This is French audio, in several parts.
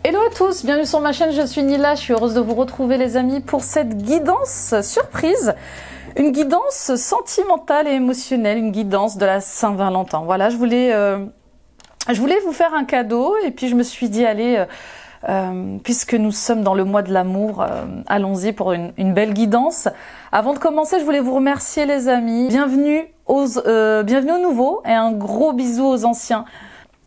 Hello à tous, bienvenue sur ma chaîne, je suis Nila, je suis heureuse de vous retrouver les amis pour cette guidance surprise. Une guidance sentimentale et émotionnelle, une guidance de la Saint-Valentin. Voilà, je voulais vous faire un cadeau et puis je me suis dit allez, puisque nous sommes dans le mois de l'amour, allons-y pour une belle guidance. Avant de commencer, je voulais vous remercier les amis. Bienvenue aux nouveaux et un gros bisou aux anciens.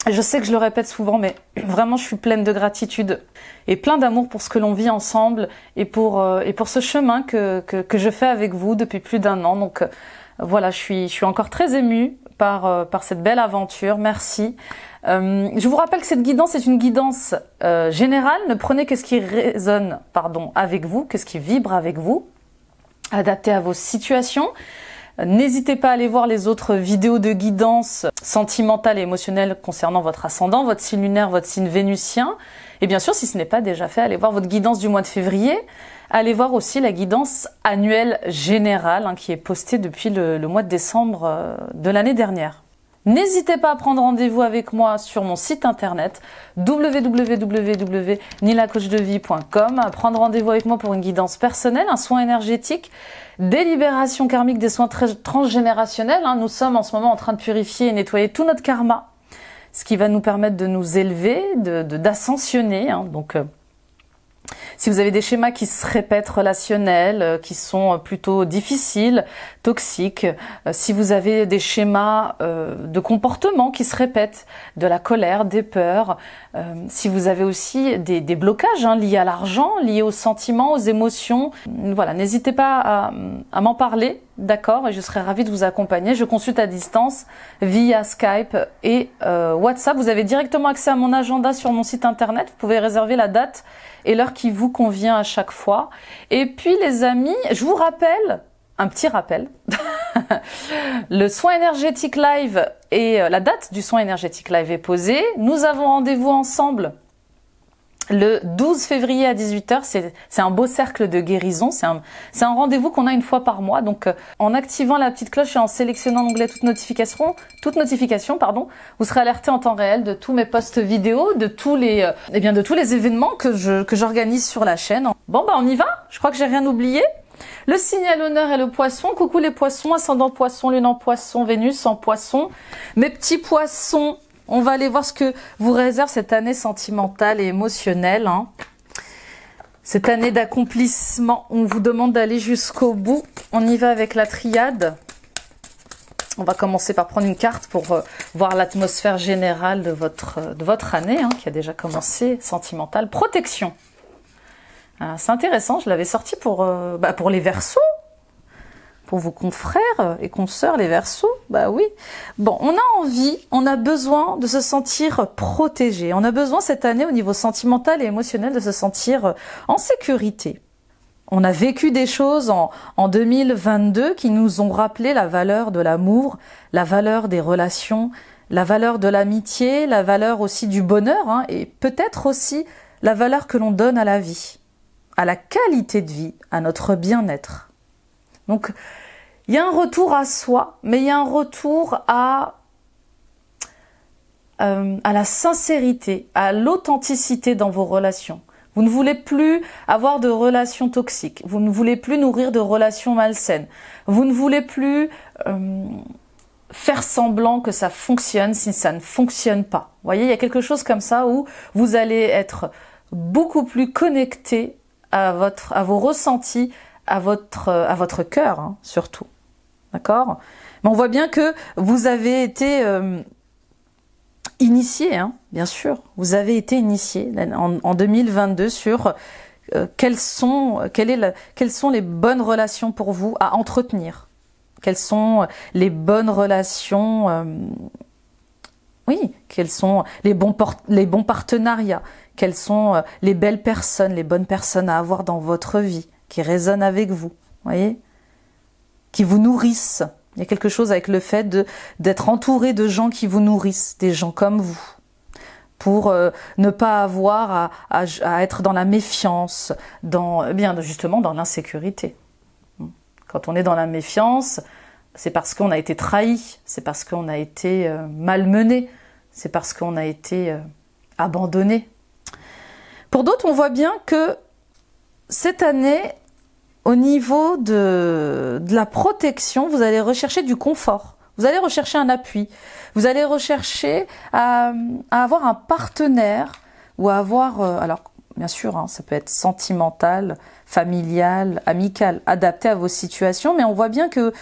Je sais que je le répète souvent, mais vraiment je suis pleine de gratitude et plein d'amour pour ce que l'on vit ensemble et pour ce chemin que je fais avec vous depuis plus d'1 an. Donc voilà, je suis encore très émue par cette belle aventure. Merci. Je vous rappelle que cette guidance est une guidance générale. Ne prenez que ce qui résonne, avec vous, que ce qui vibre avec vous, adapté à vos situations. N'hésitez pas à aller voir les autres vidéos de guidance sentimentale et émotionnelle concernant votre ascendant, votre signe lunaire, votre signe vénusien. Et bien sûr, si ce n'est pas déjà fait, allez voir votre guidance du mois de février. Allez voir aussi la guidance annuelle générale qui est postée depuis le mois de décembre de l'année dernière. N'hésitez pas à prendre rendez-vous avec moi sur mon site internet www.nilacoachdevie.com, à prendre rendez-vous avec moi pour une guidance personnelle, un soin énergétique, des libérations karmiques, des soins transgénérationnels. Nous sommes en ce moment en train de purifier et nettoyer tout notre karma, ce qui va nous permettre de nous élever, d'ascensionner. Donc, si vous avez des schémas qui se répètent relationnels, qui sont plutôt difficiles, toxiques, si vous avez des schémas de comportement qui se répètent, de la colère, des peurs, si vous avez aussi des blocages liés à l'argent, liés aux sentiments, aux émotions, voilà, n'hésitez pas à m'en parler, d'accord, et je serai ravie de vous accompagner. Je consulte à distance via Skype et WhatsApp. Vous avez directement accès à mon agenda sur mon site internet, vous pouvez réserver la date et l'heure qui vous convient à chaque fois. Et puis les amis, je vous rappelle, un petit rappel, le soin énergétique live et la date du soin énergétique live est posée. Nous avons rendez-vous ensemble le 12 février à 18 h. C'est un beau cercle de guérison. C'est un rendez-vous qu'on a une fois par mois. Donc, en activant la petite cloche et en sélectionnant l'onglet toute notification, vous serez alerté en temps réel de tous mes posts vidéo, de tous les événements que j'organise sur la chaîne. Bon, on y va. Je crois que j'ai rien oublié. Le signe à l'honneur est le poisson. Coucou les poissons, ascendant poisson, lune en poisson, Vénus en poisson. Mes petits poissons, on va aller voir ce que vous réserve cette année sentimentale et émotionnelle. Cette année d'accomplissement, on vous demande d'aller jusqu'au bout. On y va avec la triade. On va commencer par prendre une carte pour voir l'atmosphère générale de votre année, qui a déjà commencé, sentimentale. Protection. C'est intéressant, je l'avais sorti pour les Verseaux. Pour vos confrères et consoeurs, les Verseaux, oui. Bon, on a envie, on a besoin de se sentir protégé. On a besoin cette année, au niveau sentimental et émotionnel, de se sentir en sécurité. On a vécu des choses en 2022 qui nous ont rappelé la valeur de l'amour, la valeur des relations, la valeur de l'amitié, la valeur aussi du bonheur, et peut-être aussi la valeur que l'on donne à la vie, à la qualité de vie, à notre bien-être. Donc, il y a un retour à soi, mais il y a un retour à la sincérité, à l'authenticité dans vos relations. Vous ne voulez plus avoir de relations toxiques. Vous ne voulez plus nourrir de relations malsaines. Vous ne voulez plus faire semblant que ça fonctionne si ça ne fonctionne pas. Vous voyez, il y a quelque chose comme ça où vous allez être beaucoup plus connecté à vos ressentis, à votre cœur, surtout. D'accord? Mais on voit bien que vous avez été initié, bien sûr. Vous avez été initié en 2022 sur quelles sont les bonnes relations pour vous à entretenir. Quelles sont les bonnes relations, quels sont les bons partenariats, quelles sont les belles personnes, les bonnes personnes à avoir dans votre vie, qui résonnent avec vous, voyez, qui vous nourrissent. Il y a quelque chose avec le fait d'être entouré de gens qui vous nourrissent, des gens comme vous, pour ne pas avoir à être dans la méfiance, justement dans l'insécurité. Quand on est dans la méfiance, c'est parce qu'on a été trahi, c'est parce qu'on a été malmené, c'est parce qu'on a été abandonné. Pour d'autres, on voit bien que cette année, au niveau de la protection, vous allez rechercher du confort. Vous allez rechercher un appui. Vous allez rechercher à avoir un partenaire ou à avoir... alors, bien sûr, hein, ça peut être sentimental, familial, amical, adapté à vos situations, mais on voit bien que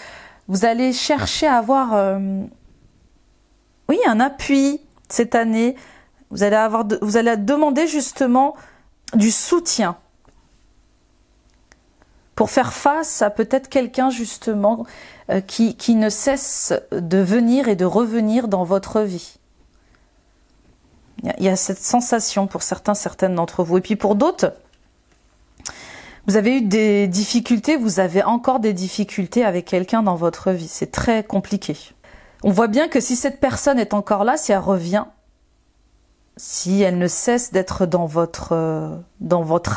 vous allez chercher à avoir oui, un appui cette année. Vous allez demander justement du soutien pour faire face à peut-être quelqu'un justement qui ne cesse de venir et de revenir dans votre vie. Il y a cette sensation pour certaines d'entre vous. Et puis pour d'autres, vous avez eu des difficultés, vous avez encore des difficultés avec quelqu'un dans votre vie. C'est très compliqué. On voit bien que si cette personne est encore là, si elle revient, si elle ne cesse d'être dans votre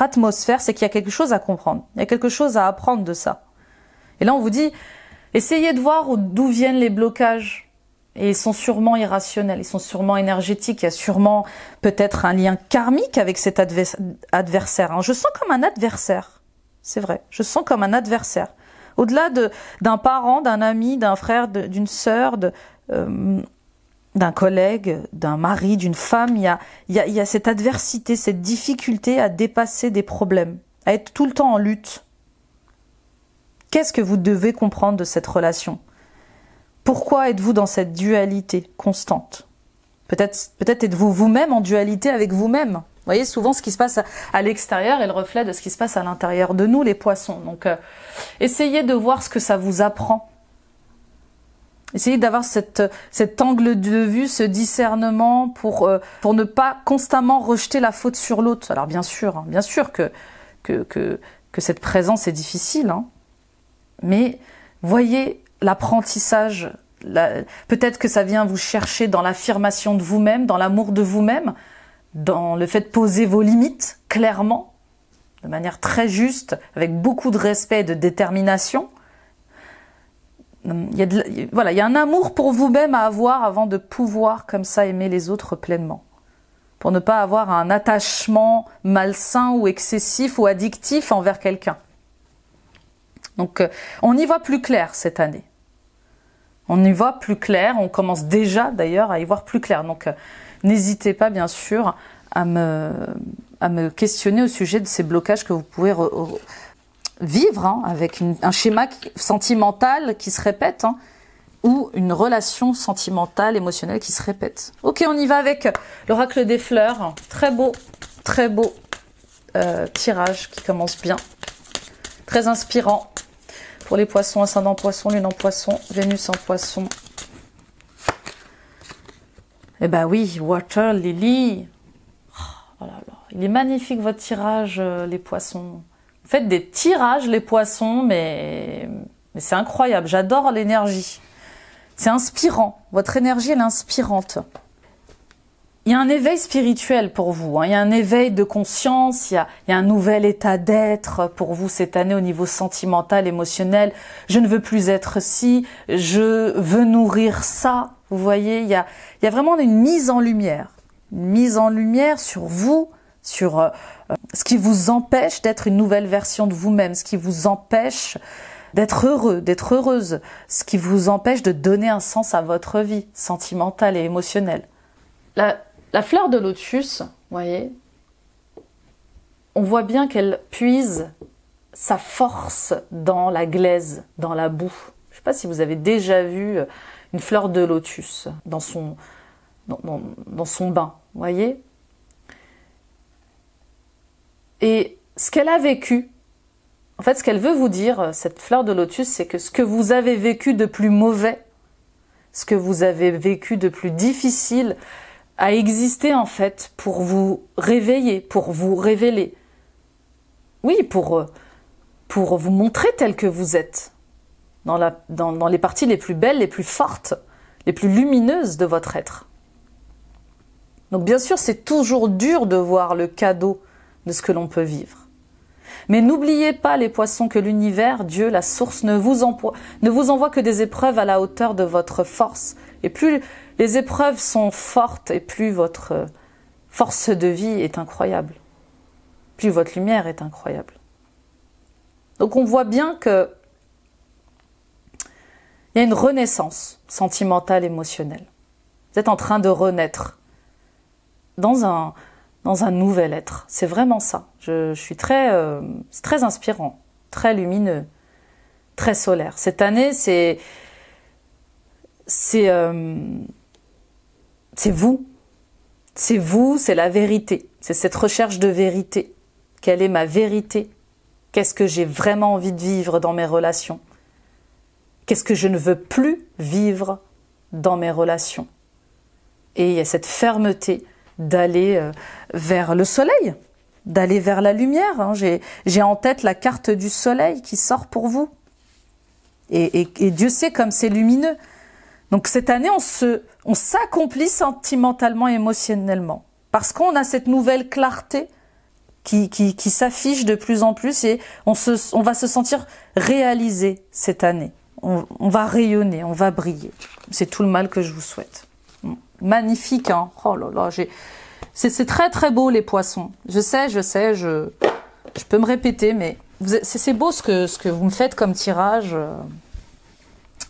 atmosphère, c'est qu'il y a quelque chose à comprendre. Il y a quelque chose à apprendre de ça. Et là, on vous dit, essayez de voir d'où viennent les blocages. Et ils sont sûrement irrationnels, ils sont sûrement énergétiques. Il y a sûrement peut-être un lien karmique avec cet adversaire. Hein. Je sens comme un adversaire. C'est vrai, je sens comme un adversaire. Au-delà d'un parent, d'un ami, d'un frère, d'une sœur, d'un collègue, d'un mari, d'une femme, il y a cette adversité, cette difficulté à dépasser des problèmes, à être tout le temps en lutte. Qu'est-ce que vous devez comprendre de cette relation? Pourquoi êtes-vous dans cette dualité constante? Peut-être êtes-vous vous-même en dualité avec vous-même. Vous voyez, souvent ce qui se passe à l'extérieur est le reflet de ce qui se passe à l'intérieur de nous, les poissons. Donc, essayez de voir ce que ça vous apprend. Essayez d'avoir cet angle de vue, ce discernement pour ne pas constamment rejeter la faute sur l'autre. Alors bien sûr que cette présence est difficile, hein, mais voyez l'apprentissage. Peut-être que ça vient vous chercher dans l'affirmation de vous-même, dans l'amour de vous-même, dans le fait de poser vos limites clairement, de manière très juste, avec beaucoup de respect et de détermination. Il y a un amour pour vous-même à avoir avant de pouvoir comme ça aimer les autres pleinement. Pour ne pas avoir un attachement malsain ou excessif ou addictif envers quelqu'un. Donc on y voit plus clair cette année. On y voit plus clair, on commence déjà d'ailleurs à y voir plus clair. Donc n'hésitez pas bien sûr à me questionner au sujet de ces blocages que vous pouvez vivre hein, avec un schéma sentimental qui se répète hein, ou une relation sentimentale, émotionnelle qui se répète. Ok, on y va avec l'oracle des fleurs. Très beau tirage qui commence bien. Très inspirant pour les poissons, ascendant poisson, lune en poisson, Vénus en poisson. Eh ben oui, Water Lily. Oh là là, il est magnifique votre tirage, les poissons. Vous faites des tirages, les poissons, mais c'est incroyable. J'adore l'énergie. C'est inspirant. Votre énergie, elle est inspirante. Il y a un éveil spirituel pour vous. Hein. Il y a un éveil de conscience. Il y a un nouvel état d'être pour vous cette année au niveau sentimental, émotionnel. Je ne veux plus être ci. Je veux nourrir ça. Vous voyez, il y a vraiment une mise en lumière. Une mise en lumière sur vous, sur ce qui vous empêche d'être une nouvelle version de vous-même, ce qui vous empêche d'être heureux, d'être heureuse, ce qui vous empêche de donner un sens à votre vie sentimentale et émotionnelle. La fleur de lotus, vous voyez, on voit bien qu'elle puise sa force dans la glaise, dans la boue. Je ne sais pas si vous avez déjà vu une fleur de lotus dans son bain, vous voyez. Et ce qu'elle a vécu, en fait, ce qu'elle veut vous dire, cette fleur de lotus, c'est que ce que vous avez vécu de plus mauvais, ce que vous avez vécu de plus difficile, a existé en fait pour vous réveiller, pour vous révéler. Oui, pour vous montrer tel que vous êtes, dans les parties les plus belles, les plus fortes, les plus lumineuses de votre être. Donc bien sûr, c'est toujours dur de voir le cadeau de ce que l'on peut vivre. Mais n'oubliez pas, les poissons, que l'univers, Dieu, la source, ne vous envoie que des épreuves à la hauteur de votre force. Et plus les épreuves sont fortes, et plus votre force de vie est incroyable. plus votre lumière est incroyable. Donc on voit bien que il y a une renaissance sentimentale, émotionnelle. Vous êtes en train de renaître dans un nouvel être. C'est vraiment ça. Je suis c'est très inspirant, très lumineux, très solaire. Cette année, c'est vous. C'est vous, c'est la vérité. C'est cette recherche de vérité. Quelle est ma vérité? Qu'est-ce que j'ai vraiment envie de vivre dans mes relations? Qu'est-ce que je ne veux plus vivre dans mes relations? Et il y a cette fermeté d'aller vers le soleil, d'aller vers la lumière. Hein. J'ai en tête la carte du soleil qui sort pour vous. Et Dieu sait comme c'est lumineux. Donc cette année, on s'accomplit sentimentalement, émotionnellement. Parce qu'on a cette nouvelle clarté qui s'affiche de plus en plus et on va se sentir réalisé cette année. On va rayonner, on va briller. C'est tout le mal que je vous souhaite. Magnifique, hein. Oh là là, c'est très très beau les poissons. Je sais, je peux me répéter, mais c'est beau ce que vous me faites comme tirage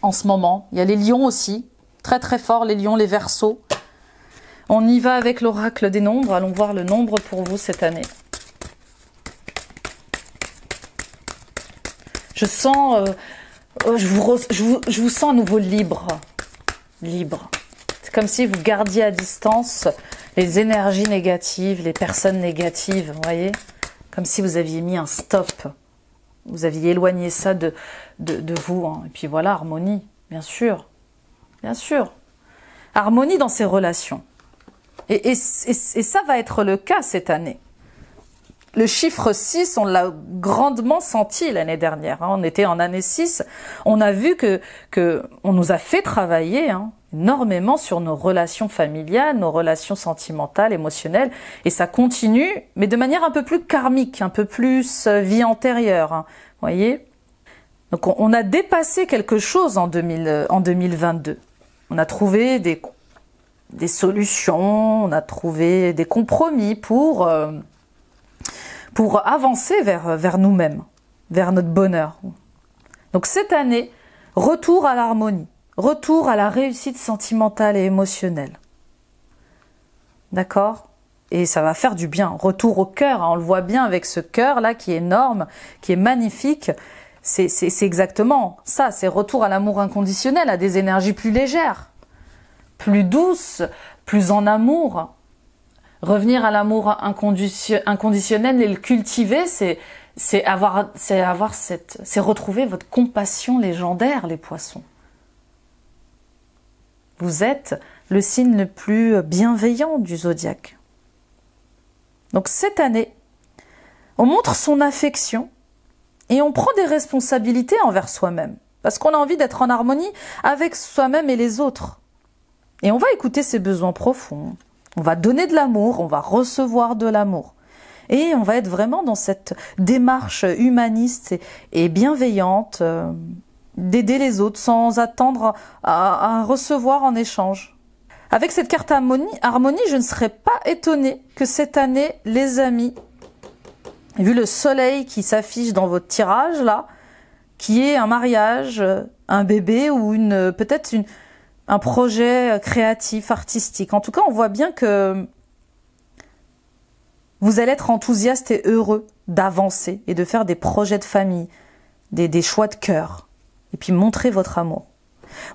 en ce moment. Il y a les lions aussi, très très fort, les lions, les verseaux. On y va avec l'oracle des nombres. Allons voir le nombre pour vous cette année. Je sens, je vous sens à nouveau libre. Libre. C'est comme si vous gardiez à distance les énergies négatives, les personnes négatives, vous voyez? Comme si vous aviez mis un stop. Vous aviez éloigné ça de vous. Hein. Et puis voilà, harmonie, bien sûr. Bien sûr. Harmonie dans ses relations. Et ça va être le cas cette année. Le chiffre 6, on l'a grandement senti l'année dernière. Hein. On était en année 6. On a vu que on nous a fait travailler énormément sur nos relations familiales, nos relations sentimentales, émotionnelles. Et ça continue, mais de manière un peu plus karmique, un peu plus vie antérieure. Hein. Vous voyez? Donc on a dépassé quelque chose en 2022. On a trouvé des solutions, on a trouvé des compromis pour avancer vers nous-mêmes, vers notre bonheur. Donc cette année, retour à l'harmonie, retour à la réussite sentimentale et émotionnelle. D'accord? Et ça va faire du bien. Retour au cœur, hein, on le voit bien avec ce cœur-là qui est énorme, qui est magnifique. C'est exactement ça, c'est retour à l'amour inconditionnel, à des énergies plus légères, plus douces, plus en amour. Revenir à l'amour inconditionnel et le cultiver, c'est retrouver votre compassion légendaire, les poissons. Vous êtes le signe le plus bienveillant du zodiaque. Donc cette année, on montre son affection et on prend des responsabilités envers soi-même, parce qu'on a envie d'être en harmonie avec soi-même et les autres. Et on va écouter ses besoins profonds. On va donner de l'amour, on va recevoir de l'amour. Et on va être vraiment dans cette démarche humaniste et bienveillante d'aider les autres sans attendre à recevoir en échange. Avec cette carte harmonie, je ne serais pas étonnée que cette année, les amis, vu le soleil qui s'affiche dans votre tirage là, qui est un mariage, un bébé ou peut-être un projet créatif, artistique. En tout cas, on voit bien que vous allez être enthousiaste et heureux d'avancer et de faire des projets de famille, des choix de cœur. Et puis montrer votre amour.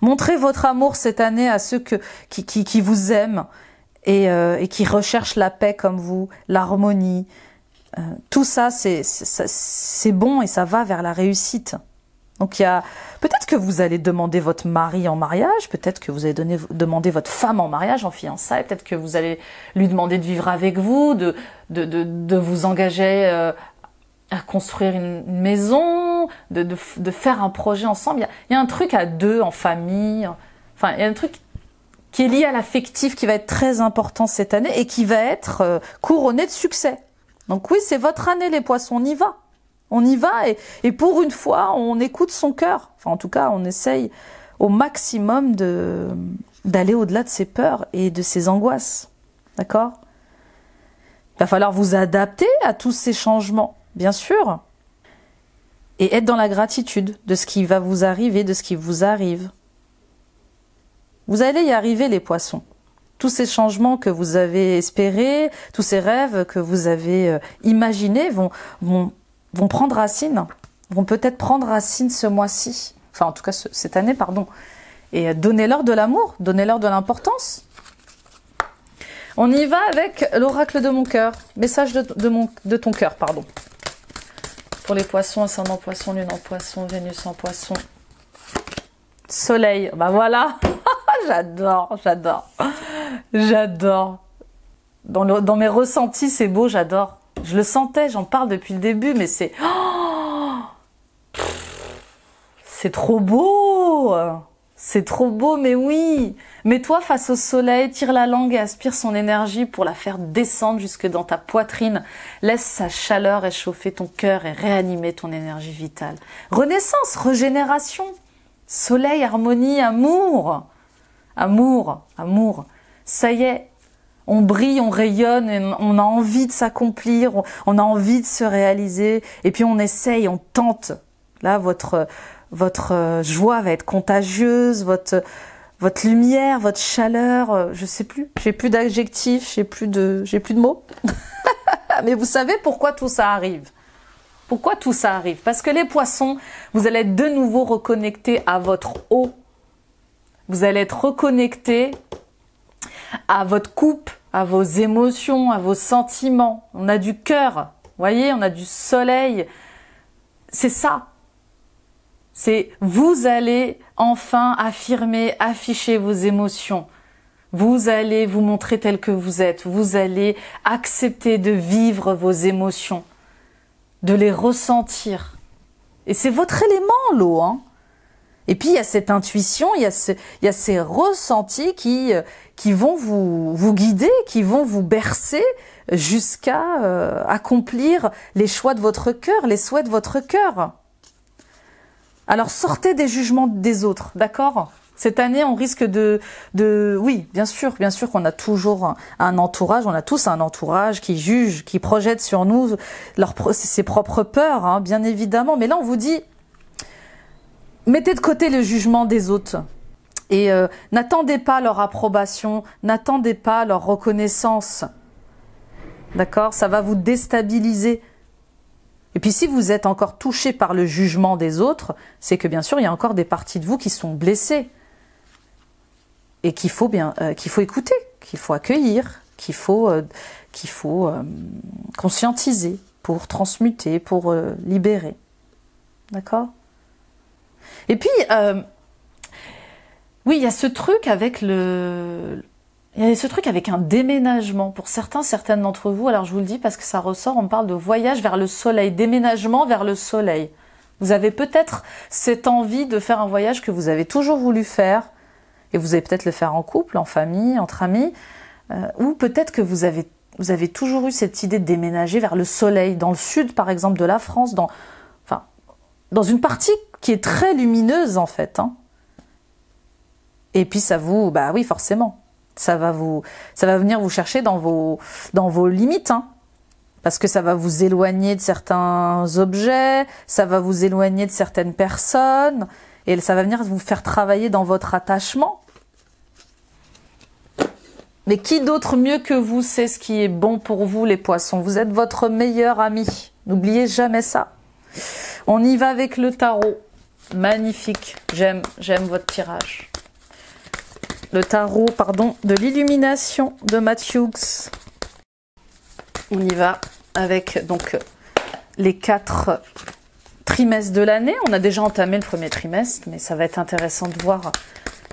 Montrez votre amour cette année à ceux qui vous aiment et qui recherchent la paix comme vous, l'harmonie. Tout ça, c'est bon et ça va vers la réussite. Donc peut-être que vous allez demander votre mari en mariage, peut-être que vous allez demander votre femme en mariage, en fiançailles, peut-être que vous allez lui demander de vivre avec vous, de vous engager à construire une maison, de faire un projet ensemble. Il y a un truc à deux, en famille. Enfin, il y a un truc qui est lié à l'affectif qui va être très important cette année et qui va être couronné de succès. Donc oui, c'est votre année les poissons, on y va. On y va et pour une fois, on écoute son cœur. Enfin, en tout cas, on essaye au maximum d'aller au-delà de ses peurs et de ses angoisses. D'accord ? Il va falloir vous adapter à tous ces changements, bien sûr. Et être dans la gratitude de ce qui va vous arriver, de ce qui vous arrive. Vous allez y arriver, les poissons. Tous ces changements que vous avez espérés, tous ces rêves que vous avez imaginés vont prendre racine, vont peut-être prendre racine ce mois-ci. Enfin, en tout cas, cette année, pardon. Et donnez-leur de l'amour, donnez-leur de l'importance. On y va avec l'oracle de mon cœur. Message de ton cœur, pardon. Pour les poissons, ascendant poisson, lune en poisson, Vénus en poisson. Soleil, bah voilà. J'adore, j'adore. J'adore. Dans mes ressentis, c'est beau, j'adore. Je le sentais, j'en parle depuis le début, mais c'est... c'est trop beau. C'est trop beau, mais oui. Mets-toi face au soleil, tire la langue et aspire son énergie pour la faire descendre jusque dans ta poitrine. Laisse sa chaleur réchauffer ton cœur et réanimer ton énergie vitale. Renaissance, régénération, soleil, harmonie, amour. Amour, amour. Ça y est, on brille, on rayonne, et on a envie de s'accomplir, on a envie de se réaliser. Et puis on essaye, on tente. Là, votre joie va être contagieuse, votre lumière, votre chaleur, je sais plus, j'ai plus d'adjectifs, j'ai plus de mots. Mais vous savez pourquoi tout ça arrive? Pourquoi tout ça arrive? Parce que les poissons, vous allez être de nouveau reconnectés à votre eau. Vous allez être reconnectés à votre coupe, à vos émotions, à vos sentiments. On a du cœur, voyez, on a du soleil. C'est ça. C'est vous allez enfin affirmer, afficher vos émotions. Vous allez vous montrer tel que vous êtes. Vous allez accepter de vivre vos émotions, de les ressentir. Et c'est votre élément, l'eau. Hein. Et puis il y a cette intuition, il y a ces ressentis qui vont vous guider, qui vont vous bercer jusqu'à accomplir les choix de votre cœur, les souhaits de votre cœur. Alors sortez des jugements des autres, d'accord? Cette année, on risque oui, bien sûr qu'on a toujours un entourage, on a tous un entourage qui juge, qui projette sur nous ses propres peurs, hein, bien évidemment. Mais là, on vous dit, mettez de côté le jugement des autres et n'attendez pas leur approbation, n'attendez pas leur reconnaissance, d'accord? Ça va vous déstabiliser. Et puis si vous êtes encore touché par le jugement des autres, c'est que bien sûr, il y a encore des parties de vous qui sont blessées. Et qu'il faut écouter, qu'il faut accueillir, qu'il faut conscientiser pour transmuter, pour libérer. D'accord? Et puis, oui, il y a ce truc avec un déménagement pour certaines d'entre vous. Alors je vous le dis parce que ça ressort, on parle de voyage vers le soleil, déménagement vers le soleil. Vous avez peut-être cette envie de faire un voyage que vous avez toujours voulu faire, et vous allez peut-être le faire en couple, en famille, entre amis, ou peut-être que vous avez toujours eu cette idée de déménager vers le soleil, dans le sud par exemple de la France, dans une partie qui est très lumineuse en fait. Hein. Et puis ça bah oui forcément, ça va venir vous chercher dans vos limites, hein, parce que ça va vous éloigner de certains objets, ça va vous éloigner de certaines personnes, et ça va venir vous faire travailler dans votre attachement. Mais qui d'autre mieux que vous sait ce qui est bon pour vous, les poissons? Vous êtes votre meilleur ami. N'oubliez jamais ça. On y va avec le tarot. Magnifique. J'aime votre tirage. Le tarot, de l'illumination de Matthews. On y va avec donc les 4 trimestres de l'année. On a déjà entamé le premier trimestre, mais ça va être intéressant de voir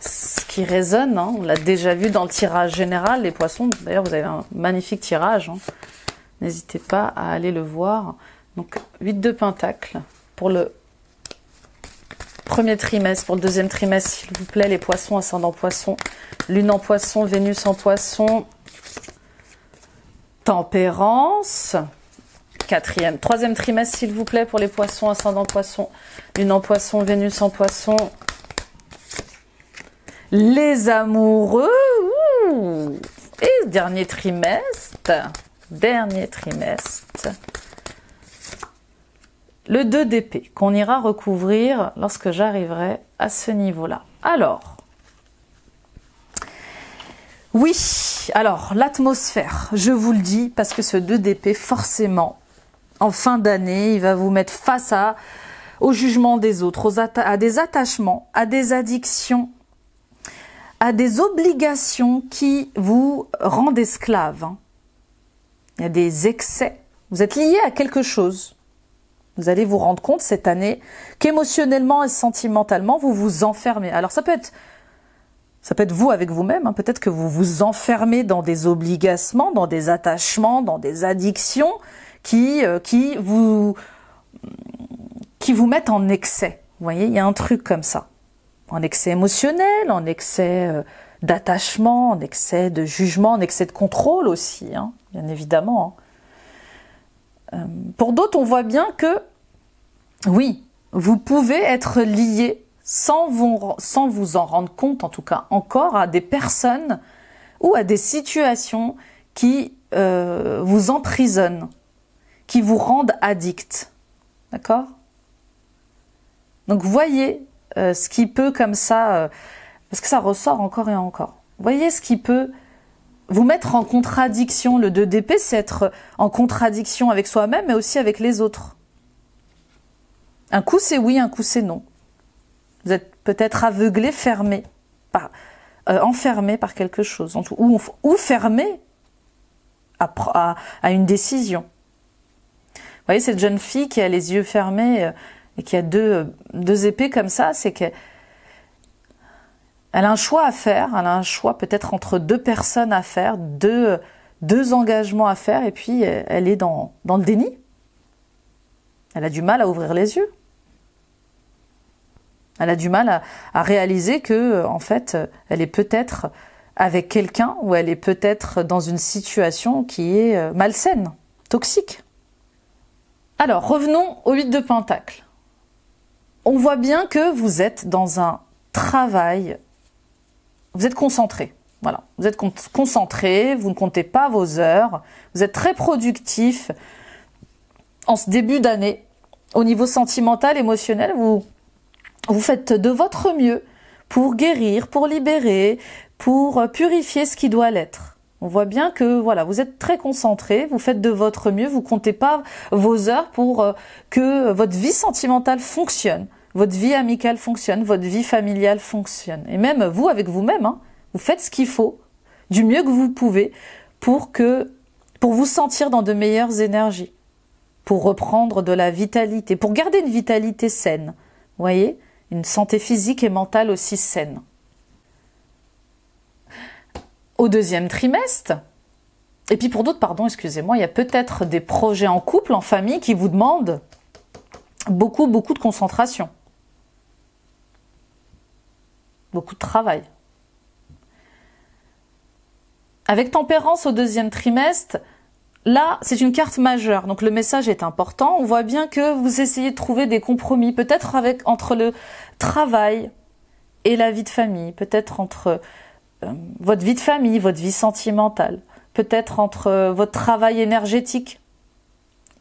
ce qui résonne. Hein. On l'a déjà vu dans le tirage général, les poissons. D'ailleurs, vous avez un magnifique tirage. Hein. N'hésitez pas à aller le voir. Donc, 8 de pentacles pour le premier trimestre. Pour le deuxième trimestre, s'il vous plaît, les poissons, ascendant poisson, lune en poisson, Vénus en poisson, tempérance. Troisième trimestre, s'il vous plaît, pour les poissons, ascendant poisson, lune en poisson, Vénus en poisson. Les amoureux. Et dernier trimestre, dernier trimestre. Le 2 d'épée, qu'on ira recouvrir lorsque j'arriverai à ce niveau-là. Alors, oui, alors l'atmosphère, je vous le dis, parce que ce 2 d'épée, forcément, en fin d'année, il va vous mettre face au jugement des autres, à des attachements, à des addictions, à des obligations qui vous rendent esclaves. Il y a des excès, vous êtes lié à quelque chose. Vous allez vous rendre compte cette année qu'émotionnellement et sentimentalement, vous vous enfermez. Alors ça peut être vous avec vous-même, hein. Peut-être que vous vous enfermez dans des obligations, dans des attachements, dans des addictions qui vous mettent en excès. Vous voyez, il y a un truc comme ça. En excès émotionnel, en excès d'attachement, en excès de jugement, en excès de contrôle aussi, hein, bien évidemment. Pour d'autres, on voit bien que, oui, vous pouvez être lié sans vous en rendre compte, en tout cas encore, à des personnes ou à des situations qui vous emprisonnent, qui vous rendent addict. D'accord? Donc voyez ce qui peut comme ça, parce que ça ressort encore et encore. Voyez ce qui peut vous mettre en contradiction. Le 2 d'épée, c'est être en contradiction avec soi-même, mais aussi avec les autres. Un coup c'est oui, un coup c'est non. Vous êtes peut-être aveuglé, fermé, enfermé par quelque chose, ou fermé à une décision. Vous voyez, cette jeune fille qui a les yeux fermés et qui a deux épées comme ça, c'est qu'elle a un choix à faire, elle a un choix peut-être entre deux personnes à faire, deux engagements à faire, et puis elle est dans le déni. Elle a du mal à ouvrir les yeux. Elle a du mal à réaliser que, en fait, elle est peut-être avec quelqu'un ou elle est peut-être dans une situation qui est malsaine, toxique. Alors, revenons au 8 de Pentacles. On voit bien que vous êtes dans un travail, vous êtes concentré. Voilà, vous êtes concentré, vous ne comptez pas vos heures, vous êtes très productif en ce début d'année. Au niveau sentimental, émotionnel, vous faites de votre mieux pour guérir, pour libérer, pour purifier ce qui doit l'être. On voit bien que voilà, vous êtes très concentré, vous faites de votre mieux, vous comptez pas vos heures pour que votre vie sentimentale fonctionne, votre vie amicale fonctionne, votre vie familiale fonctionne. Et même vous, avec vous-même, hein, vous faites ce qu'il faut, du mieux que vous pouvez, pour vous sentir dans de meilleures énergies, pour reprendre de la vitalité, pour garder une vitalité saine. Vous voyez ? Une santé physique et mentale aussi saine. Au deuxième trimestre, et puis pour d'autres, pardon, excusez-moi, il y a peut-être des projets en couple, en famille, qui vous demandent beaucoup de concentration. Beaucoup de travail. Avec Tempérance au deuxième trimestre, là, c'est une carte majeure, donc le message est important. On voit bien que vous essayez de trouver des compromis, peut-être entre le travail et la vie de famille, peut-être entre votre vie de famille, votre vie sentimentale, peut-être entre votre travail énergétique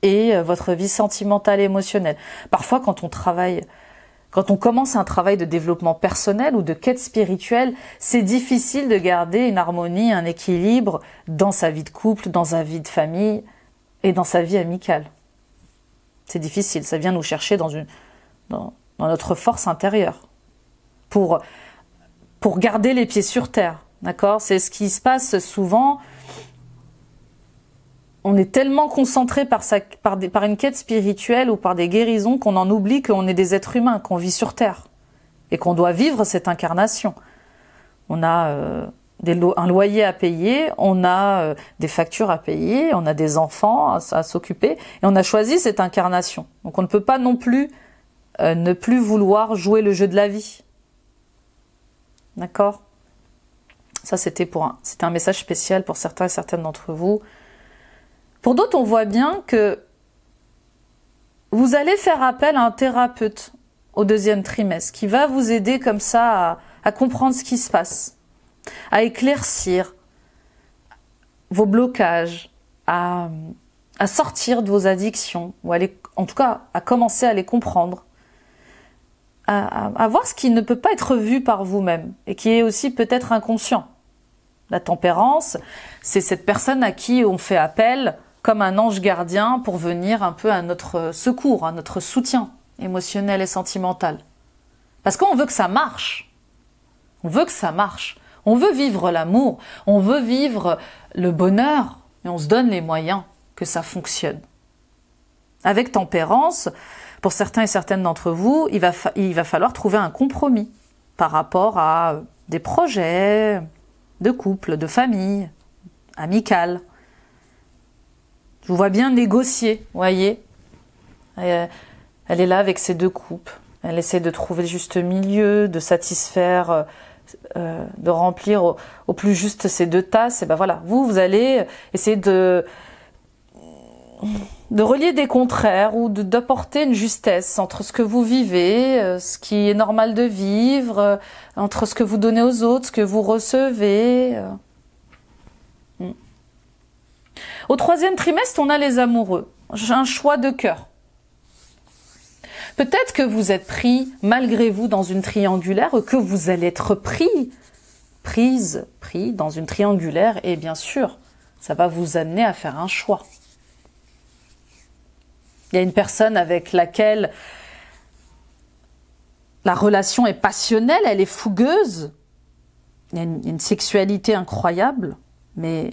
et votre vie sentimentale et émotionnelle. Parfois, quand on commence un travail de développement personnel ou de quête spirituelle, c'est difficile de garder une harmonie, un équilibre dans sa vie de couple, dans sa vie de famille et dans sa vie amicale. C'est difficile, ça vient nous chercher dans notre force intérieure pour garder les pieds sur terre, d'accord ? C'est ce qui se passe souvent. On est tellement concentré par une quête spirituelle ou par des guérisons qu'on en oublie qu'on est des êtres humains, qu'on vit sur Terre et qu'on doit vivre cette incarnation. On a un loyer à payer, on a des factures à payer, on a des enfants à s'occuper et on a choisi cette incarnation. Donc on ne peut pas non plus ne plus vouloir jouer le jeu de la vie. D'accord ? Ça, c'était un message spécial pour certains et certaines d'entre vous. Pour d'autres, on voit bien que vous allez faire appel à un thérapeute au deuxième trimestre qui va vous aider comme ça à comprendre ce qui se passe, à éclaircir vos blocages, à sortir de vos addictions, ou en tout cas à commencer à les comprendre, à voir ce qui ne peut pas être vu par vous-même et qui est aussi peut-être inconscient. La tempérance, c'est cette personne à qui on fait appel comme un ange gardien pour venir un peu à notre secours, à notre soutien émotionnel et sentimental. Parce qu'on veut que ça marche. On veut que ça marche. On veut vivre l'amour, on veut vivre le bonheur, et on se donne les moyens que ça fonctionne. Avec tempérance, pour certains et certaines d'entre vous, il va falloir trouver un compromis par rapport à des projets de couple, de famille, amical. Je vous vois bien négocier, voyez. Elle est là avec ses deux coupes. Elle essaie de trouver le juste milieu, de satisfaire, de remplir au plus juste ces deux tasses. Et ben voilà, vous allez essayer de relier des contraires ou d'apporter une justesse entre ce que vous vivez, ce qui est normal de vivre, entre ce que vous donnez aux autres, ce que vous recevez. Au troisième trimestre, on a les amoureux. Un choix de cœur. Peut-être que vous êtes pris, malgré vous, dans une triangulaire, que vous allez être pris dans une triangulaire, et bien sûr, ça va vous amener à faire un choix. Il y a une personne avec laquelle la relation est passionnelle, elle est fougueuse. Il y a une sexualité incroyable, mais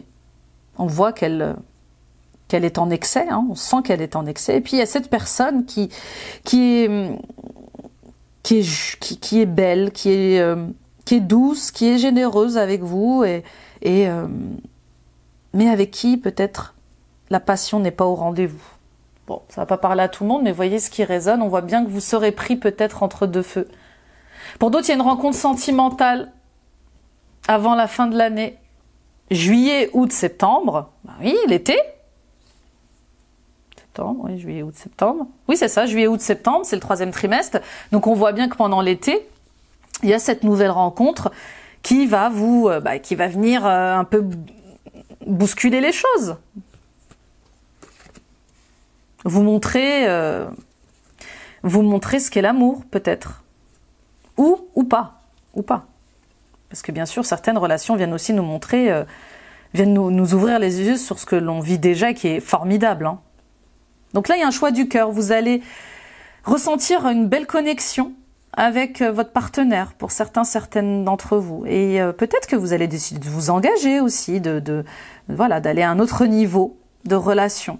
on voit qu'elle est en excès, hein, on sent qu'elle est en excès. Et puis il y a cette personne qui est belle, qui est douce, qui est généreuse avec vous, mais avec qui peut-être la passion n'est pas au rendez-vous. Bon, ça va pas parler à tout le monde, mais voyez ce qui résonne. On voit bien que vous serez pris peut-être entre deux feux. Pour d'autres, il y a une rencontre sentimentale avant la fin de l'année. Juillet, août, septembre. Ben oui, l'été. Septembre, oui, juillet, août, septembre. Oui, c'est ça, juillet, août, septembre, c'est le troisième trimestre. Donc on voit bien que pendant l'été, il y a cette nouvelle rencontre qui va qui va venir un peu bousculer les choses. Vous montrer ce qu'est l'amour, peut-être. Ou pas. Parce que bien sûr, certaines relations viennent aussi nous montrer, viennent nous ouvrir les yeux sur ce que l'on vit déjà, qui est formidable. Hein. Donc là, il y a un choix du cœur. Vous allez ressentir une belle connexion avec votre partenaire, pour certaines d'entre vous. Et peut-être que vous allez décider de vous engager aussi, d'aller à un autre niveau de relation.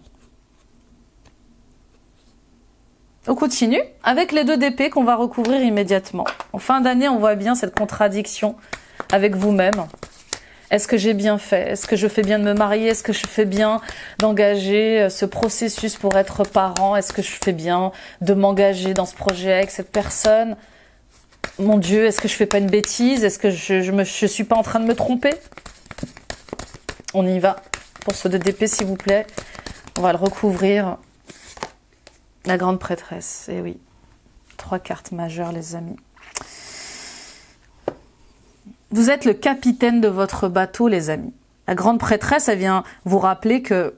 On continue avec les 2 d'épée qu'on va recouvrir immédiatement. En fin d'année, on voit bien cette contradiction avec vous-même. Est-ce que j'ai bien fait? Est-ce que je fais bien de me marier? Est-ce que je fais bien d'engager ce processus pour être parent? Est-ce que je fais bien de m'engager dans ce projet avec cette personne? Mon Dieu, est-ce que je fais pas une bêtise? Est-ce que je suis pas en train de me tromper? On y va. Pour ce 2 d'épée, s'il vous plaît. On va le recouvrir. La grande prêtresse, eh oui. 3 cartes majeures, les amis. Vous êtes le capitaine de votre bateau, les amis. La grande prêtresse, elle vient vous rappeler que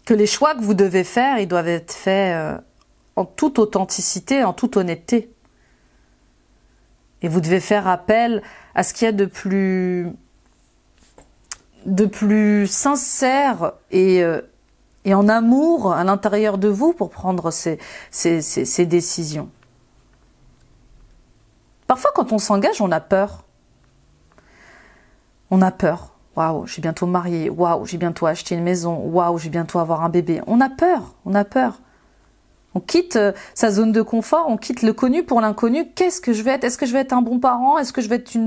les choix que vous devez faire, ils doivent être faits en toute authenticité, en toute honnêteté. Et vous devez faire appel à ce qu'il y a de plus sincère et en amour à l'intérieur de vous pour prendre ces décisions. Parfois, quand on s'engage, on a peur. On a peur. Waouh, je suis bientôt mariée. Waouh, j'ai bientôt acheté une maison. Waouh, je vais bientôt avoir un bébé. On a peur. On quitte sa zone de confort, on quitte le connu pour l'inconnu. Qu'est-ce que je vais être? Est-ce que je vais être un bon parent? Est-ce que je vais être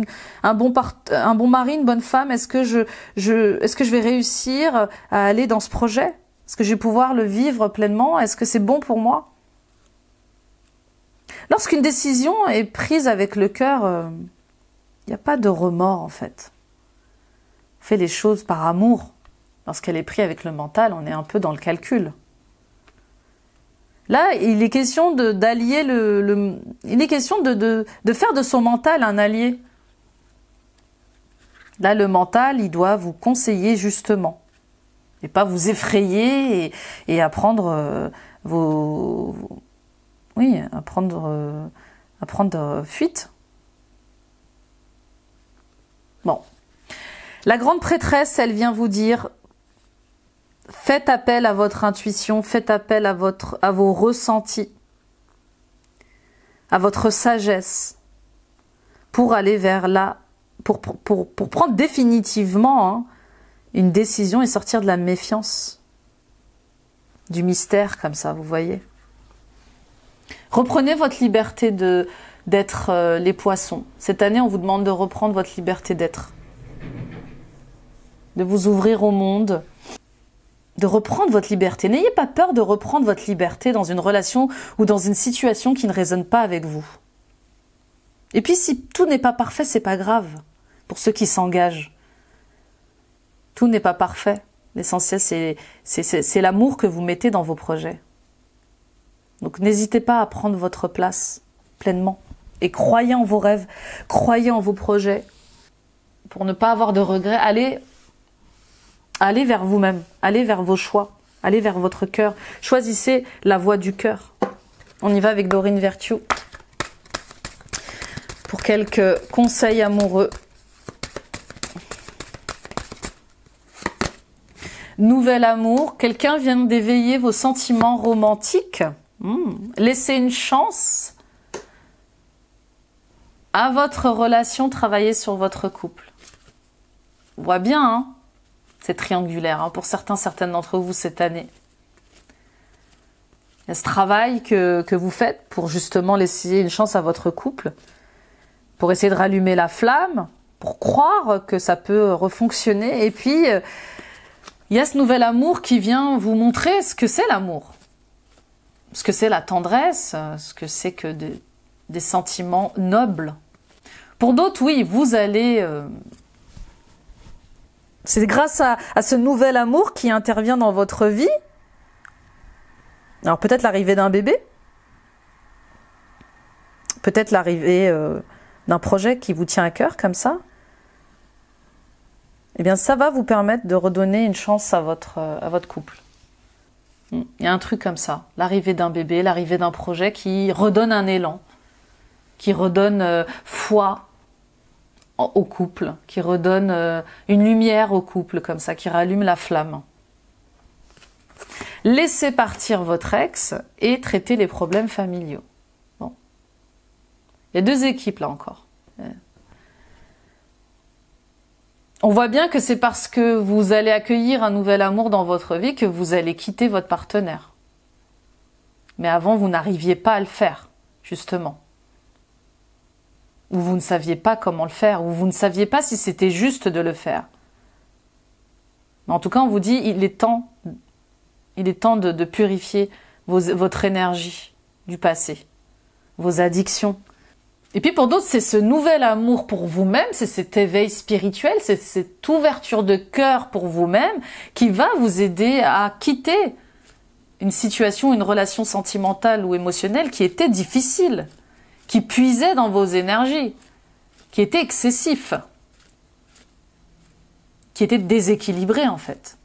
un bon mari, une bonne femme? Est-ce que je vais réussir à aller dans ce projet? Est-ce que je vais pouvoir le vivre pleinement? Est-ce que c'est bon pour moi? Lorsqu'une décision est prise avec le cœur, il n'y a pas de remords en fait. On fait les choses par amour. Lorsqu'elle est prise avec le mental, on est un peu dans le calcul. Là, il est question d'allier il est question de faire de son mental un allié. Là, le mental, il doit vous conseiller justement. Et pas vous effrayer et apprendre apprendre fuite. Bon. La grande prêtresse, elle vient vous dire, faites appel à votre intuition, faites appel à vos ressentis, à votre sagesse, pour aller vers là, pour prendre définitivement une décision et sortir de la méfiance, du mystère, comme ça, vous voyez. Reprenez votre liberté d'être les poissons. Cette année, on vous demande de reprendre votre liberté d'être. De vous ouvrir au monde, de reprendre votre liberté. N'ayez pas peur de reprendre votre liberté dans une relation ou dans une situation qui ne résonne pas avec vous. Et puis si tout n'est pas parfait, c'est pas grave. Pour ceux qui s'engagent, tout n'est pas parfait. L'essentiel, c'est l'amour que vous mettez dans vos projets. Donc n'hésitez pas à prendre votre place pleinement. Et croyez en vos rêves, croyez en vos projets. Pour ne pas avoir de regrets, allez vers vous-même, allez vers vos choix, allez vers votre cœur. Choisissez la voie du cœur. On y va avec Dorine Virtue pour quelques conseils amoureux. Nouvel amour, quelqu'un vient d'éveiller vos sentiments romantiques. Laissez une chance à votre relation, travailler sur votre couple. On voit bien, c'est triangulaire pour certaines d'entre vous cette année. Il y a ce travail que vous faites pour justement laisser une chance à votre couple, pour essayer de rallumer la flamme, pour croire que ça peut refonctionner. Et puis, il y a ce nouvel amour qui vient vous montrer ce que c'est l'amour, ce que c'est la tendresse, ce que c'est que des sentiments nobles. Pour d'autres, oui, vous allez... c'est grâce à ce nouvel amour qui intervient dans votre vie. Alors peut-être l'arrivée d'un bébé, peut-être l'arrivée d'un projet qui vous tient à cœur comme ça. Eh bien ça va vous permettre de redonner une chance à votre couple. Il y a un truc comme ça, l'arrivée d'un bébé, l'arrivée d'un projet qui redonne un élan, qui redonne foi au couple, qui redonne une lumière au couple comme ça, qui rallume la flamme. Laissez partir votre ex et traitez les problèmes familiaux. Bon. Il y a deux équipes là encore. On voit bien que c'est parce que vous allez accueillir un nouvel amour dans votre vie que vous allez quitter votre partenaire. Mais avant, vous n'arriviez pas à le faire, justement. Ou vous ne saviez pas comment le faire, ou vous ne saviez pas si c'était juste de le faire. Mais en tout cas, on vous dit, il est temps de purifier votre énergie du passé, vos addictions. Et puis pour d'autres, c'est ce nouvel amour pour vous-même, c'est cet éveil spirituel, c'est cette ouverture de cœur pour vous-même qui va vous aider à quitter une situation, une relation sentimentale ou émotionnelle qui était difficile, qui puisait dans vos énergies, qui était excessif, qui était déséquilibré en fait.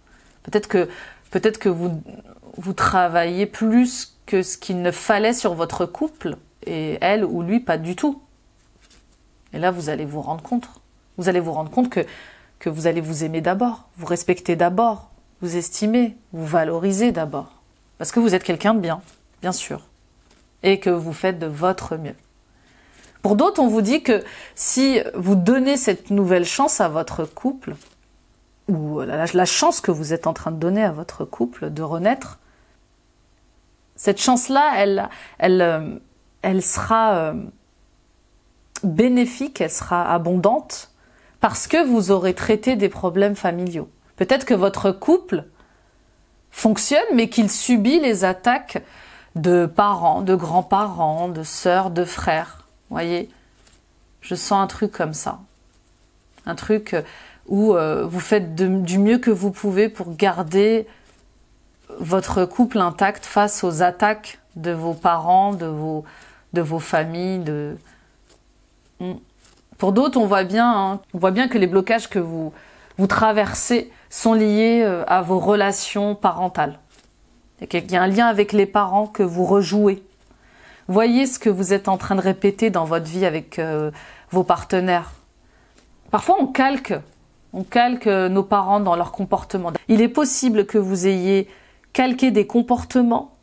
Peut-être que vous travaillez plus que ce qu'il ne fallait sur votre couple, et elle ou lui, pas du tout. Et là, vous allez vous rendre compte. Vous allez vous rendre compte que vous allez vous aimer d'abord, vous respecter d'abord, vous estimer, vous valoriser d'abord. Parce que vous êtes quelqu'un de bien sûr. Et que vous faites de votre mieux. Pour d'autres, on vous dit que si vous donnez cette nouvelle chance à votre couple, ou la chance que vous êtes en train de donner à votre couple de renaître, cette chance-là, elle sera bénéfique, elle sera abondante, parce que vous aurez traité des problèmes familiaux. Peut-être que votre couple fonctionne, mais qu'il subit les attaques de parents, de grands-parents, de sœurs, de frères. Vous voyez, je sens un truc comme ça. Un truc où vous faites du mieux que vous pouvez pour garder votre couple intact face aux attaques de vos parents, de vos familles, Pour d'autres, on voit bien que les blocages que vous traversez sont liés à vos relations parentales. Il y a un lien avec les parents que vous rejouez. Voyez ce que vous êtes en train de répéter dans votre vie avec vos partenaires. Parfois, on calque nos parents dans leur comportement. Il est possible que vous ayez calqué des comportements,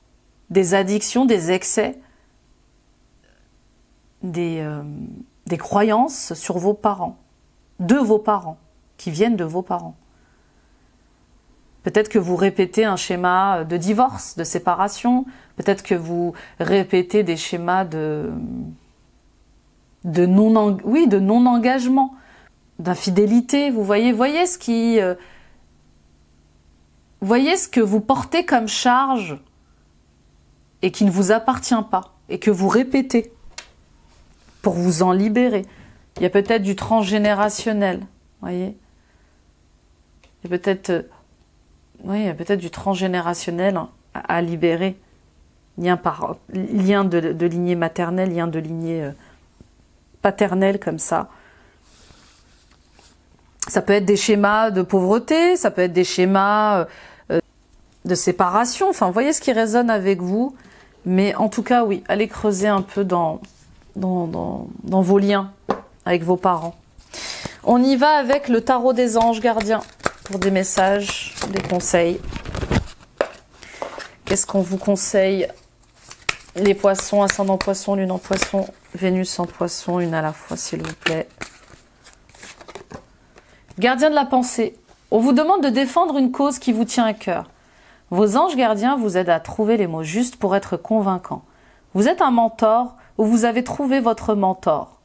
des addictions, des excès, des croyances sur vos parents, de vos parents, qui viennent de vos parents. Peut-être que vous répétez un schéma de divorce, de séparation. Peut-être que vous répétez des schémas de non-engagement, d'infidélité. Vous voyez ce que vous portez comme charge et qui ne vous appartient pas et que vous répétez pour vous en libérer. Il y a peut-être du transgénérationnel, voyez. Il y a peut-être du transgénérationnel à libérer. Lien de lignée maternelle, lien de lignée paternelle comme ça. Ça peut être des schémas de pauvreté, ça peut être des schémas de séparation. Enfin, voyez ce qui résonne avec vous. Mais en tout cas, oui, allez creuser un peu dans vos liens avec vos parents. On y va avec le tarot des anges gardiens pour des messages, des conseils. Qu'est-ce qu'on vous conseille? Les poissons, ascendant poisson, lune en poisson, Vénus en poisson, une à la fois s'il vous plaît. Gardien de la pensée, on vous demande de défendre une cause qui vous tient à cœur. Vos anges gardiens vous aident à trouver les mots justes pour être convaincants. Vous êtes un mentor ou vous avez trouvé votre mentor.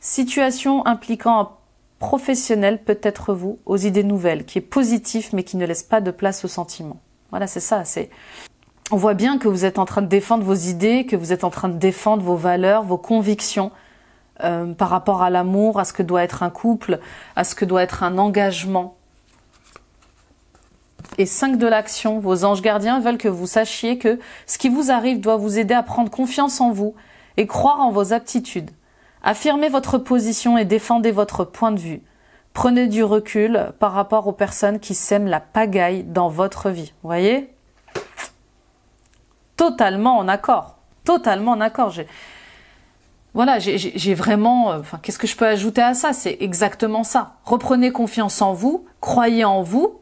Situation impliquant un professionnel peut être vous, aux idées nouvelles, qui est positif mais qui ne laisse pas de place aux sentiments. Voilà, c'est ça. On voit bien que vous êtes en train de défendre vos idées, que vous êtes en train de défendre vos valeurs, vos convictions par rapport à l'amour, à ce que doit être un couple, à ce que doit être un engagement. Et 5 de l'action, vos anges gardiens veulent que vous sachiez que ce qui vous arrive doit vous aider à prendre confiance en vous et croire en vos aptitudes. Affirmez votre position et défendez votre point de vue. Prenez du recul par rapport aux personnes qui sèment la pagaille dans votre vie. Vous voyez ? Totalement en accord. Totalement en accord. J'ai vraiment... qu'est-ce que je peux ajouter à ça? C'est exactement ça. Reprenez confiance en vous, croyez en vous,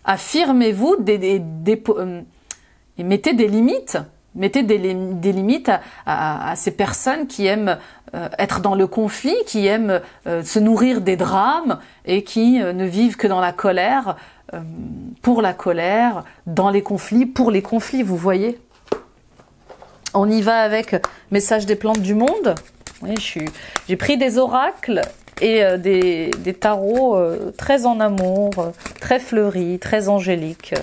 affirmez-vous et mettez des limites. Mettez des limites à ces personnes qui aiment être dans le conflit, qui aiment se nourrir des drames et qui ne vivent que dans la colère, pour la colère, dans les conflits, pour les conflits, vous voyez. On y va avec message des plantes du monde. Oui, j'ai pris des oracles et des tarots très en amour, très fleuris, très angéliques,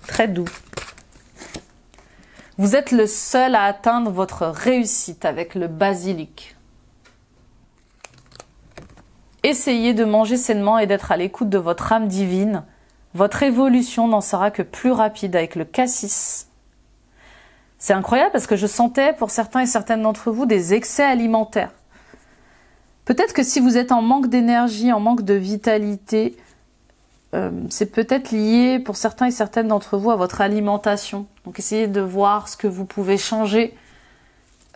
très doux. Vous êtes le seul à atteindre votre réussite avec le basilic. Essayez de manger sainement et d'être à l'écoute de votre âme divine. Votre évolution n'en sera que plus rapide avec le cassis. C'est incroyable parce que je sentais pour certains et certaines d'entre vous des excès alimentaires. Peut-être que si vous êtes en manque d'énergie, en manque de vitalité, c'est peut-être lié pour certains et certaines d'entre vous à votre alimentation. Donc essayez de voir ce que vous pouvez changer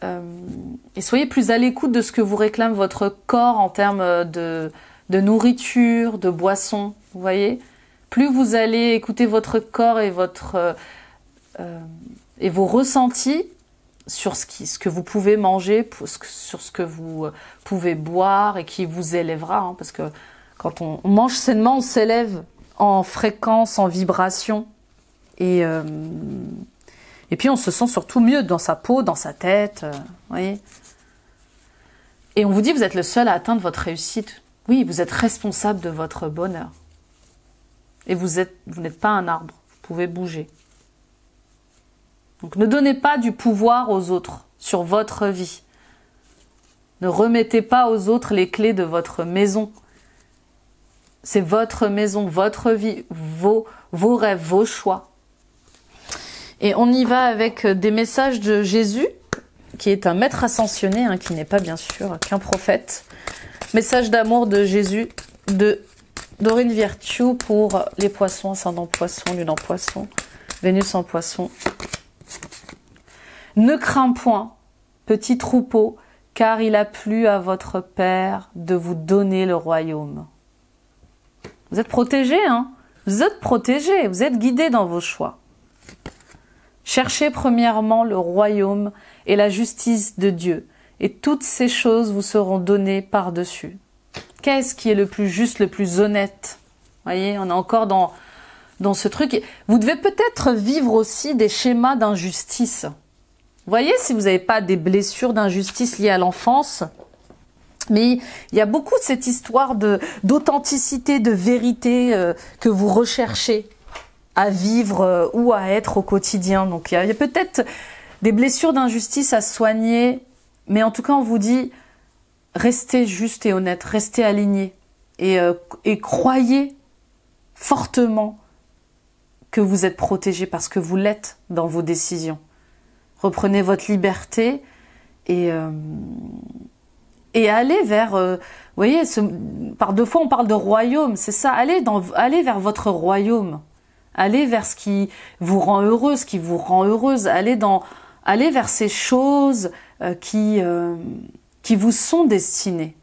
et soyez plus à l'écoute de ce que vous réclame votre corps en termes de nourriture, de boisson. Vous voyez ? Plus vous allez écouter votre corps et et vos ressentis sur ce que vous pouvez manger, sur ce que vous pouvez boire et qui vous élèvera. Hein, parce que quand on mange sainement, on s'élève en fréquence, en vibration. Et puis on se sent surtout mieux dans sa peau, dans sa tête. Voyez. Et on vous dit, vous êtes le seul à atteindre votre réussite. Oui, vous êtes responsable de votre bonheur. Et vous n'êtes pas un arbre, vous pouvez bouger. Donc ne donnez pas du pouvoir aux autres sur votre vie. Ne remettez pas aux autres les clés de votre maison. C'est votre maison, votre vie, vos rêves, vos choix. Et on y va avec des messages de Jésus qui est un maître ascensionné, hein, qui n'est pas bien sûr qu'un prophète. Message d'amour de Jésus, de Dorine Virtue pour les poissons, ascendant poisson, lune en poisson, Vénus en poisson. Ne crains point, petit troupeau, car il a plu à votre Père de vous donner le royaume. Vous êtes protégés, hein? Vous êtes protégés, vous êtes guidés dans vos choix. Cherchez premièrement le royaume et la justice de Dieu, et toutes ces choses vous seront données par-dessus. Qu'est-ce qui est le plus juste, le plus honnête? Voyez, on est encore dans ce truc. Vous devez peut-être vivre aussi des schémas d'injustice. Voyez, si vous n'avez pas des blessures d'injustice liées à l'enfance, mais il y a beaucoup de cette histoire d'authenticité, de vérité que vous recherchez à vivre ou à être au quotidien. Donc il y a peut-être des blessures d'injustice à soigner, mais en tout cas on vous dit, restez juste et honnête, restez aligné et croyez fortement que vous êtes protégé parce que vous l'êtes dans vos décisions. Reprenez votre liberté et allez vers, vous voyez, par deux fois on parle de royaume, c'est ça, allez vers votre royaume, allez vers ce qui vous rend heureux, ce qui vous rend heureuse, allez vers ces choses qui vous sont destinées,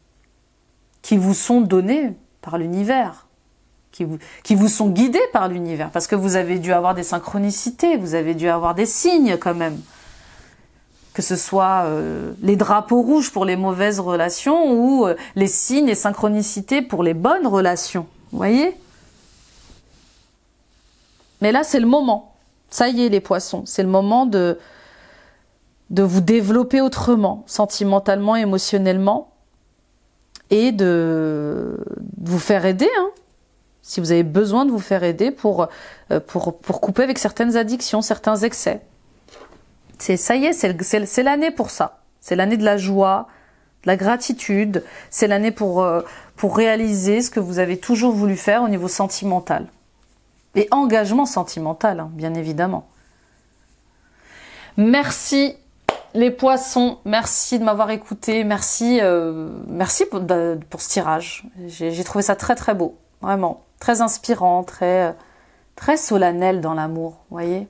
qui vous sont données par l'univers, qui vous sont guidées par l'univers, parce que vous avez dû avoir des synchronicités, vous avez dû avoir des signes quand même. Que ce soit les drapeaux rouges pour les mauvaises relations ou les signes et synchronicités pour les bonnes relations. Vous voyez? Mais là, c'est le moment. Ça y est, les poissons. C'est le moment de vous développer autrement, sentimentalement, émotionnellement, et de vous faire aider, hein, si vous avez besoin de vous faire aider pour couper avec certaines addictions, certains excès. Ça y est, c'est l'année pour ça. C'est l'année de la joie, de la gratitude. C'est l'année pour réaliser ce que vous avez toujours voulu faire au niveau sentimental. Et engagement sentimental, hein, bien évidemment. Merci les poissons, merci de m'avoir écouté, merci pour ce tirage. J'ai trouvé ça très très beau, vraiment. Très inspirant, très solennel dans l'amour, vous voyez.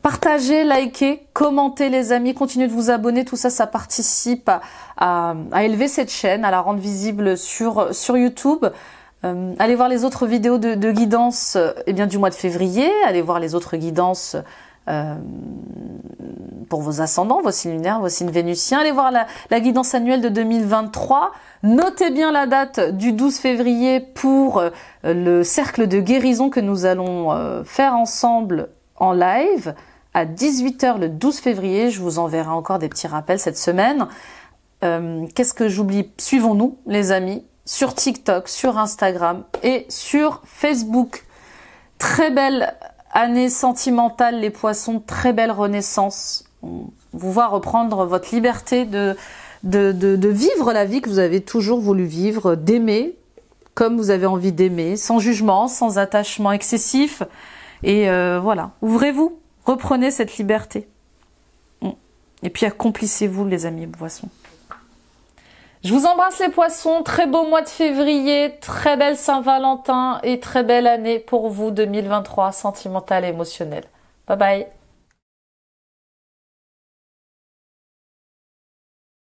Partagez, likez, commentez les amis, continuez de vous abonner, tout ça, ça participe à élever cette chaîne, à la rendre visible sur YouTube. Allez voir les autres vidéos de guidance du mois de février, allez voir les autres guidances pour vos ascendants, vos signes lunaires, vos signes vénusiens, allez voir la guidance annuelle de 2023. Notez bien la date du 12 février pour le cercle de guérison que nous allons faire ensemble en live à 18 h le 12 février. Je vous enverrai encore des petits rappels cette semaine. Qu'est-ce que j'oublie? Suivons-nous, les amis, sur TikTok, sur Instagram et sur Facebook. Très belle année sentimentale, les poissons, très belle renaissance. On vous voit reprendre votre liberté de vivre la vie que vous avez toujours voulu vivre, d'aimer comme vous avez envie d'aimer, sans jugement, sans attachement excessif. Et voilà, ouvrez-vous, reprenez cette liberté. Et puis accomplissez-vous, les amis poissons. Je vous embrasse les poissons, très beau mois de février, très belle Saint-Valentin et très belle année pour vous 2023, sentimentale et émotionnelle. Bye bye.